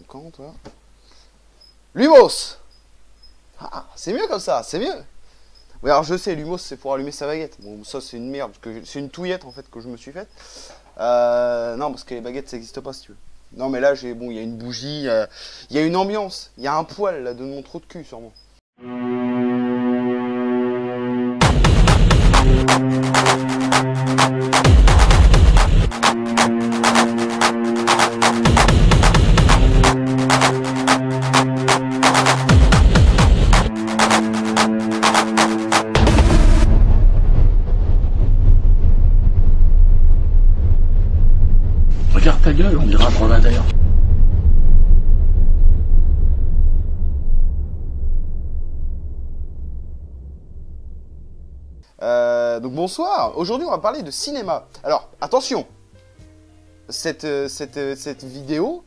camp, toi. Lumos. Ah, c'est mieux comme ça, c'est mieux. Oui, alors je sais, Lumos, c'est pour allumer sa baguette. Bon, ça, c'est une merde, parce que c'est une touillette, en fait, que je me suis faite. Non, parce que les baguettes, ça n'existe pas, si tu veux. Non, mais là, bon, il y a une bougie, il y a une ambiance, il y a un poil, là, de mon trou de cul, sûrement. Regarde ta gueule, on dirait un dromadaire. Donc bonsoir, aujourd'hui on va parler de cinéma. Alors attention, cette vidéo,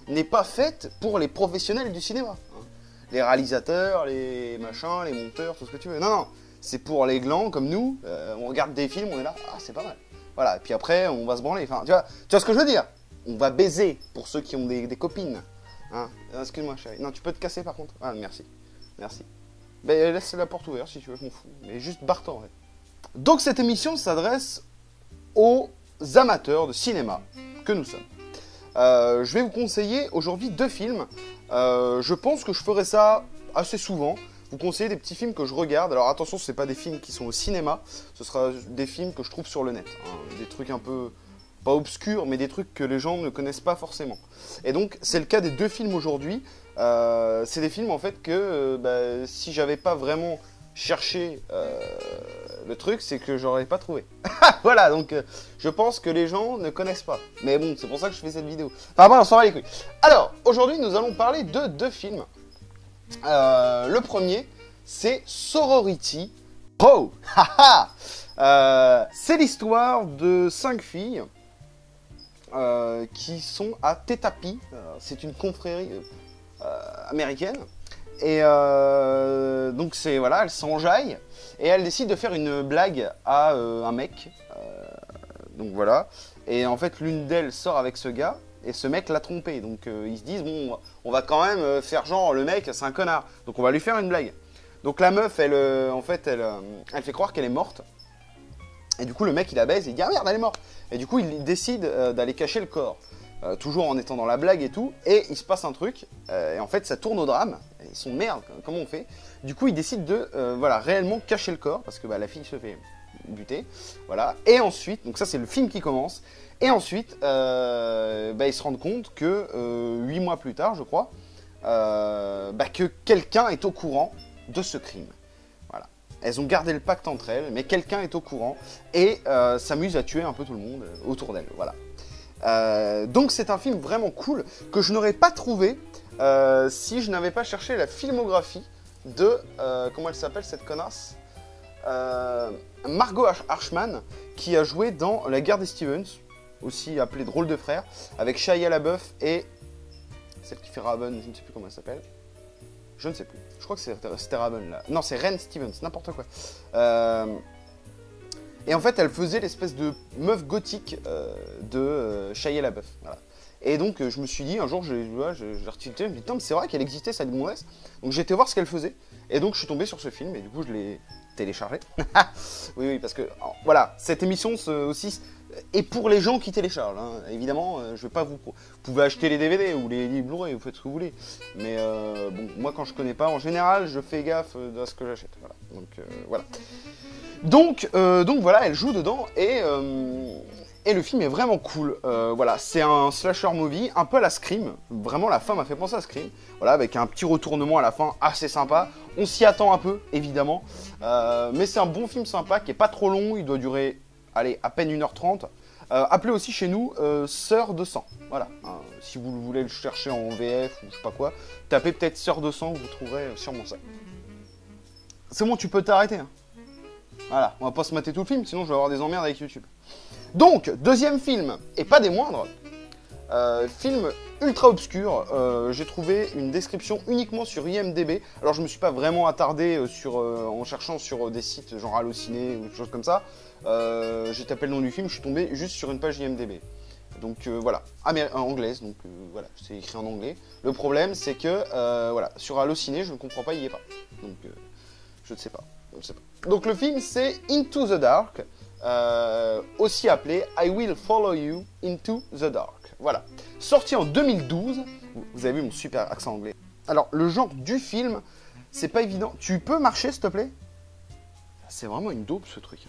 n'est pas faite pour les professionnels du cinéma. Hein. Les réalisateurs, les machins, les monteurs, tout ce que tu veux. Non, non, c'est pour les glands comme nous, on regarde des films, on est là, ah c'est pas mal. Voilà, et puis après on va se branler, enfin tu vois ce que je veux dire. On va baiser pour ceux qui ont des copines. Hein. Excuse-moi chérie, non tu peux te casser par contre. Ah merci, merci. Ben, laisse la porte ouverte si tu veux, je m'en fous. Mais juste barre-t'en, ouais. Donc cette émission s'adresse aux amateurs de cinéma que nous sommes. Je vais vous conseiller aujourd'hui 2 films. Je pense que je ferai ça assez souvent. Vous conseiller des petits films que je regarde. Alors attention, ce n'est pas des films qui sont au cinéma. Ce sera des films que je trouve sur le net. Hein. Des trucs un peu, pas obscurs, mais des trucs que les gens ne connaissent pas forcément. Et donc c'est le cas des 2 films aujourd'hui. C'est des films en fait que si j'avais pas vraiment cherché le truc, c'est que j'aurais pas trouvé. Voilà, donc je pense que les gens ne connaissent pas. Mais bon, c'est pour ça que je fais cette vidéo. Enfin bon, on s'en va les couilles. Alors, aujourd'hui nous allons parler de 2 films. Le premier, c'est Sorority. Oh, c'est l'histoire de 5 filles qui sont à Tetapi. C'est une confrérie américaine. Et donc c'est voilà, elles s'enjaillent et elles décident de faire une blague à un mec. Donc voilà. Et en fait l'une d'elles sort avec ce gars et ce mec l'a trompé. Donc ils se disent bon, on va quand même faire genre le mec c'est un connard. Donc on va lui faire une blague. Donc la meuf elle fait croire qu'elle est morte. Et du coup le mec il la baise et il dit ah merde elle est morte. Et du coup il décide d'aller cacher le corps. Toujours en étant dans la blague et tout, et il se passe un truc, et en fait ça tourne au drame, ils sont merde, comment on fait? Du coup ils décident de réellement cacher le corps, parce que la fille se fait buter, voilà, et ensuite, donc ça c'est le film qui commence, et ensuite ils se rendent compte que 8 mois plus tard je crois, que quelqu'un est au courant de ce crime. Voilà. Elles ont gardé le pacte entre elles, mais quelqu'un est au courant, et s'amuse à tuer un peu tout le monde autour d'elles, voilà. Donc c'est un film vraiment cool que je n'aurais pas trouvé si je n'avais pas cherché la filmographie de comment elle s'appelle cette connasse, Margot Archman, qui a joué dans La Guerre des Stevens, aussi appelée Drôle de frère, avec Shia LaBeouf et celle qui fait Raven, je ne sais plus comment elle s'appelle, je ne sais plus, je crois que c'était Raven là, non c'est Ren Stevens, n'importe quoi. Et en fait, elle faisait l'espèce de meuf gothique de Shia LaBeouf. Voilà. Et donc, je me suis dit, un jour, j'ai retilté, je me dis, mais c'est vrai qu'elle existait, cette gonzesse. Donc, j'ai été voir ce qu'elle faisait. Et donc, je suis tombé sur ce film, et du coup, je l'ai téléchargé. Oui, parce que, alors, voilà, cette émission aussi est pour les gens qui téléchargent. Hein. Évidemment, je vais pas vous pouvez acheter les DVD ou les Blu-ray, vous faites ce que vous voulez. Mais bon, moi, quand je connais pas, en général, je fais gaffe à ce que j'achète. Voilà. Donc, voilà. Donc voilà, elle joue dedans et le film est vraiment cool. Voilà, c'est un slasher movie, un peu à la Scream. Vraiment, la fin m'a fait penser à Scream. Voilà, avec un petit retournement à la fin assez sympa. On s'y attend un peu, évidemment. Mais c'est un bon film sympa qui est pas trop long. Il doit durer, allez, à peine 1h30. Appelez aussi chez nous Sœur de sang. Voilà, si vous voulez le chercher en VF ou je sais pas quoi, tapez peut-être Sœur de sang, vous trouverez sûrement ça. C'est bon, tu peux t'arrêter. Hein. Voilà, on va pas se mater tout le film, sinon je vais avoir des emmerdes avec YouTube. Donc, deuxième film, et pas des moindres, film ultra obscur. J'ai trouvé une description uniquement sur IMDb. Alors je me suis pas vraiment attardé en cherchant sur des sites genre Allociné ou des choses comme ça. J'ai tapé le nom du film, je suis tombé juste sur une page IMDb. Donc voilà, anglaise, donc voilà, c'est écrit en anglais. Le problème, c'est que voilà, sur Allociné, je ne comprends pas, il n'y est pas. Donc je ne sais pas, Donc le film, c'est Into the Dark, aussi appelé I Will Follow You Into the Dark. Voilà, sorti en 2012. Vous avez vu mon super accent anglais. Alors le genre du film, c'est pas évident. Tu peux marcher, s'il te plaît? C'est vraiment une dope, ce truc.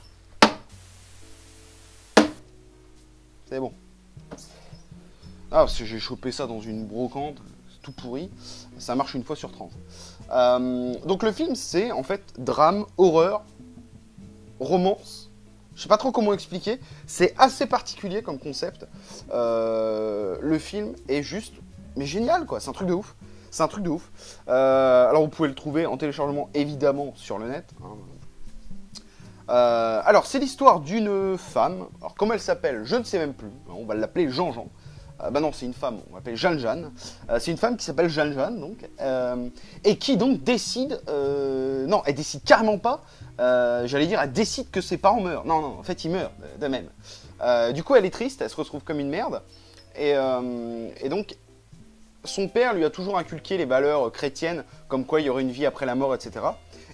C'est bon. Ah, parce que j'ai chopé ça dans une brocante, c'est tout pourri. Ça marche une fois sur 30. Donc le film, c'est en fait drame, horreur, romance. Je sais pas trop comment expliquer. C'est assez particulier comme concept. Le film est juste, mais génial quoi. C'est un truc de ouf. Alors vous pouvez le trouver en téléchargement évidemment sur le net. Alors c'est l'histoire d'une femme. Alors comment elle s'appelle, je ne sais même plus. On va l'appeler Jean-Jean. Bah non, c'est une femme, on l'appelle Jeanne-Jeanne. C'est une femme qui s'appelle Jeanne-Jeanne, donc, et qui donc décide... non, elle décide carrément pas, j'allais dire, elle décide que ses parents meurent. Non, en fait, ils meurent d'eux-mêmes. Du coup, elle est triste, elle se retrouve comme une merde, et donc, son père lui a toujours inculqué les valeurs chrétiennes, comme quoi il y aurait une vie après la mort, etc.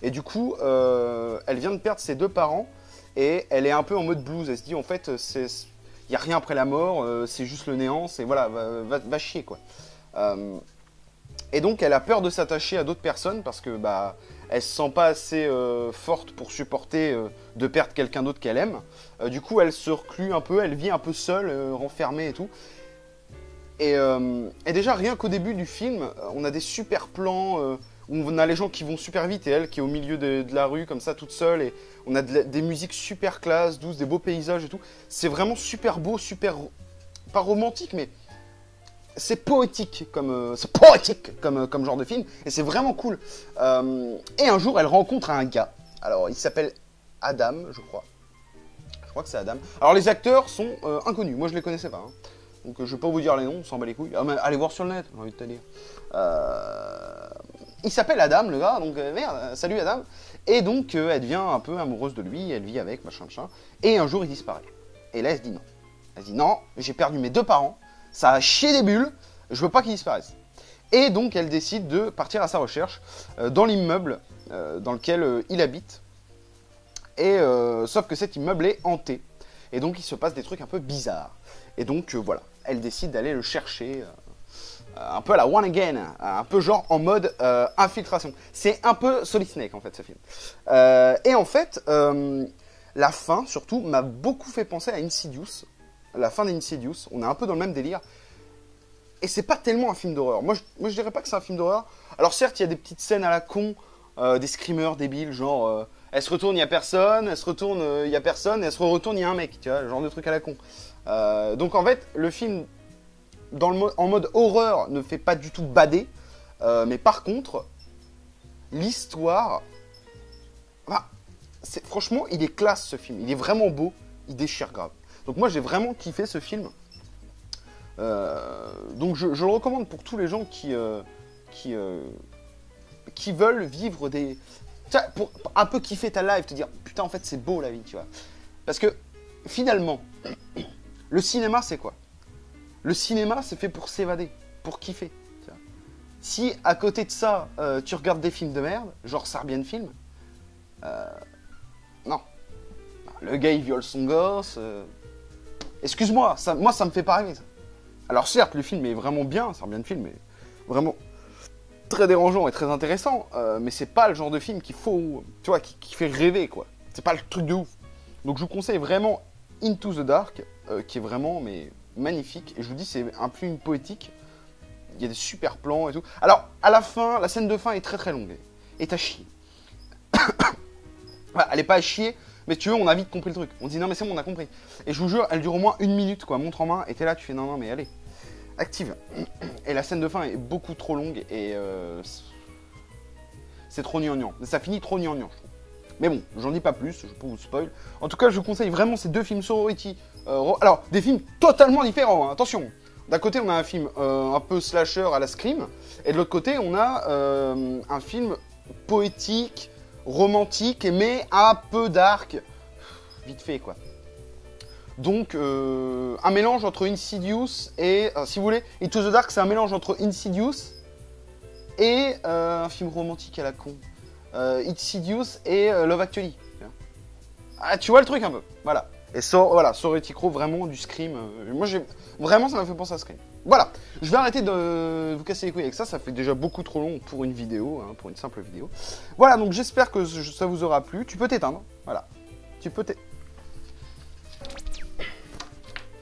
Et du coup, elle vient de perdre ses deux parents, et elle est un peu en mode blues. Elle se dit, en fait, il n'y a rien après la mort, c'est juste le néant, c'est voilà, va chier quoi. Et donc elle a peur de s'attacher à d'autres personnes parce que bah elle se sent pas assez forte pour supporter de perdre quelqu'un d'autre qu'elle aime. Du coup elle se reclue un peu, elle vit un peu seule, renfermée et tout. Et déjà rien qu'au début du film, on a des super plans où on a les gens qui vont super vite et elle qui est au milieu de la rue comme ça toute seule, et on a des musiques super classe, douces, des beaux paysages et tout. C'est vraiment super beau, super... pas romantique, mais c'est poétique comme genre de film, et c'est vraiment cool. Et un jour, elle rencontre un gars. Alors, il s'appelle Adam, je crois. Je crois que c'est Adam. Alors, les acteurs sont inconnus. Moi, je les connaissais pas. Hein. Donc, je vais pas vous dire les noms, on s'en bat les couilles. Ah, mais allez voir sur le net, j'ai envie de te dire. Il s'appelle Adam, le gars, donc merde, salut Adam. Et donc, elle devient un peu amoureuse de lui, elle vit avec, machin. Et un jour, il disparaît. Et là, elle se dit non. Elle se dit non, j'ai perdu mes deux parents, ça a chié des bulles, je veux pas qu'ils disparaissent. Et donc, elle décide de partir à sa recherche dans l'immeuble dans lequel il habite. Et sauf que cet immeuble est hanté. Et donc, il se passe des trucs un peu bizarres. Et donc, voilà, elle décide d'aller le chercher... un peu à la One Again, un peu genre en mode infiltration. C'est un peu Solid Snake en fait ce film. Et en fait, la fin surtout m'a beaucoup fait penser à Insidious. La fin d'Insidious, on est un peu dans le même délire. Et c'est pas tellement un film d'horreur. Moi je dirais pas que c'est un film d'horreur. Alors certes, il y a des petites scènes à la con, des screamers débiles, genre elle se retourne, il y a personne, elle se retourne, il y a personne, et elle se retourne, il y a un mec, tu vois, genre de truc à la con. Donc en fait, le film... en mode horreur, ne fait pas du tout bader. Mais par contre, l'histoire... Bah, franchement, il est classe ce film. Il est vraiment beau. Il déchire grave. Donc moi, j'ai vraiment kiffé ce film. Donc je le recommande pour tous les gens qui veulent vivre des... Pour un peu kiffer ta life, te dire, putain, en fait, c'est beau la vie, tu vois. Parce que, finalement, le cinéma, c'est quoi? Le cinéma, c'est fait pour s'évader, pour kiffer. Si, à côté de ça, tu regardes des films de merde, genre Serbian Film, non. Le gars, il viole son gosse. Excuse-moi, moi, ça me fait pas rêver, ça. Alors, certes, le film est vraiment bien, Serbian Film est vraiment très dérangeant et très intéressant, mais c'est pas le genre de film qu'il faut, tu vois, qui fait rêver, quoi. C'est pas le truc de ouf. Donc, je vous conseille vraiment Into the Dark, qui est vraiment, mais... magnifique, et je vous dis c'est un film poétique, il y a des super plans et tout. Alors à la fin, la scène de fin est très très longue et t'as chier. Voilà, elle est pas à chier, mais tu veux, on a vite compris le truc, on dit non mais c'est bon, on a compris. Et je vous jure, elle dure au moins 1 minute quoi, montre en main, et t'es là, tu fais non mais allez, active. Et la scène de fin est beaucoup trop longue et c'est trop gnangnan, ça finit trop gnangnan je trouve. Mais bon, j'en dis pas plus, je peux vous spoil. En tout cas, je vous conseille vraiment ces deux films Sorority. Alors, des films totalement différents, hein, attention. D'un côté, on a un film un peu slasher à la Scream, et de l'autre côté, on a un film poétique, romantique, mais un peu dark, vite fait, quoi. Donc, un mélange entre Insidious et, si vous voulez, Into the Dark, c'est un mélange entre Insidious et un film romantique à la con. Insidious et Love Actually. Ah, tu vois le truc un peu, voilà. Et voilà, Sorority Row, vraiment du Scream. Moi, vraiment, ça m'a fait penser à Scream. Voilà, je vais arrêter de vous casser les couilles avec ça. Ça fait déjà beaucoup trop long pour une vidéo, hein, pour une simple vidéo. Voilà, donc j'espère que ça vous aura plu. Tu peux t'éteindre, voilà. Tu peux t'éteindre.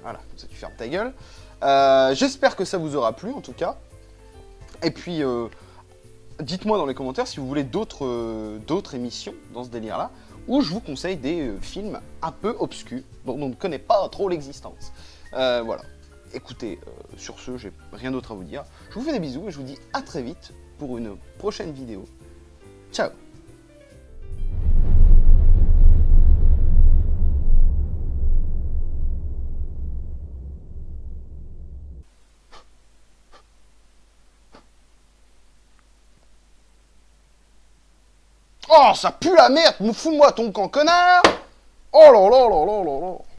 Voilà, comme ça tu fermes ta gueule. J'espère que ça vous aura plu, en tout cas. Et puis, dites-moi dans les commentaires si vous voulez d'autres émissions dans ce délire-là, où je vous conseille des films un peu obscurs, dont on ne connaît pas trop l'existence. Voilà. Écoutez, sur ce, j'ai rien d'autre à vous dire. Je vous fais des bisous et je vous dis à très vite pour une prochaine vidéo. Ciao! Oh, ça pue la merde! Fous-moi ton camp, connard! Oh là là là là là là!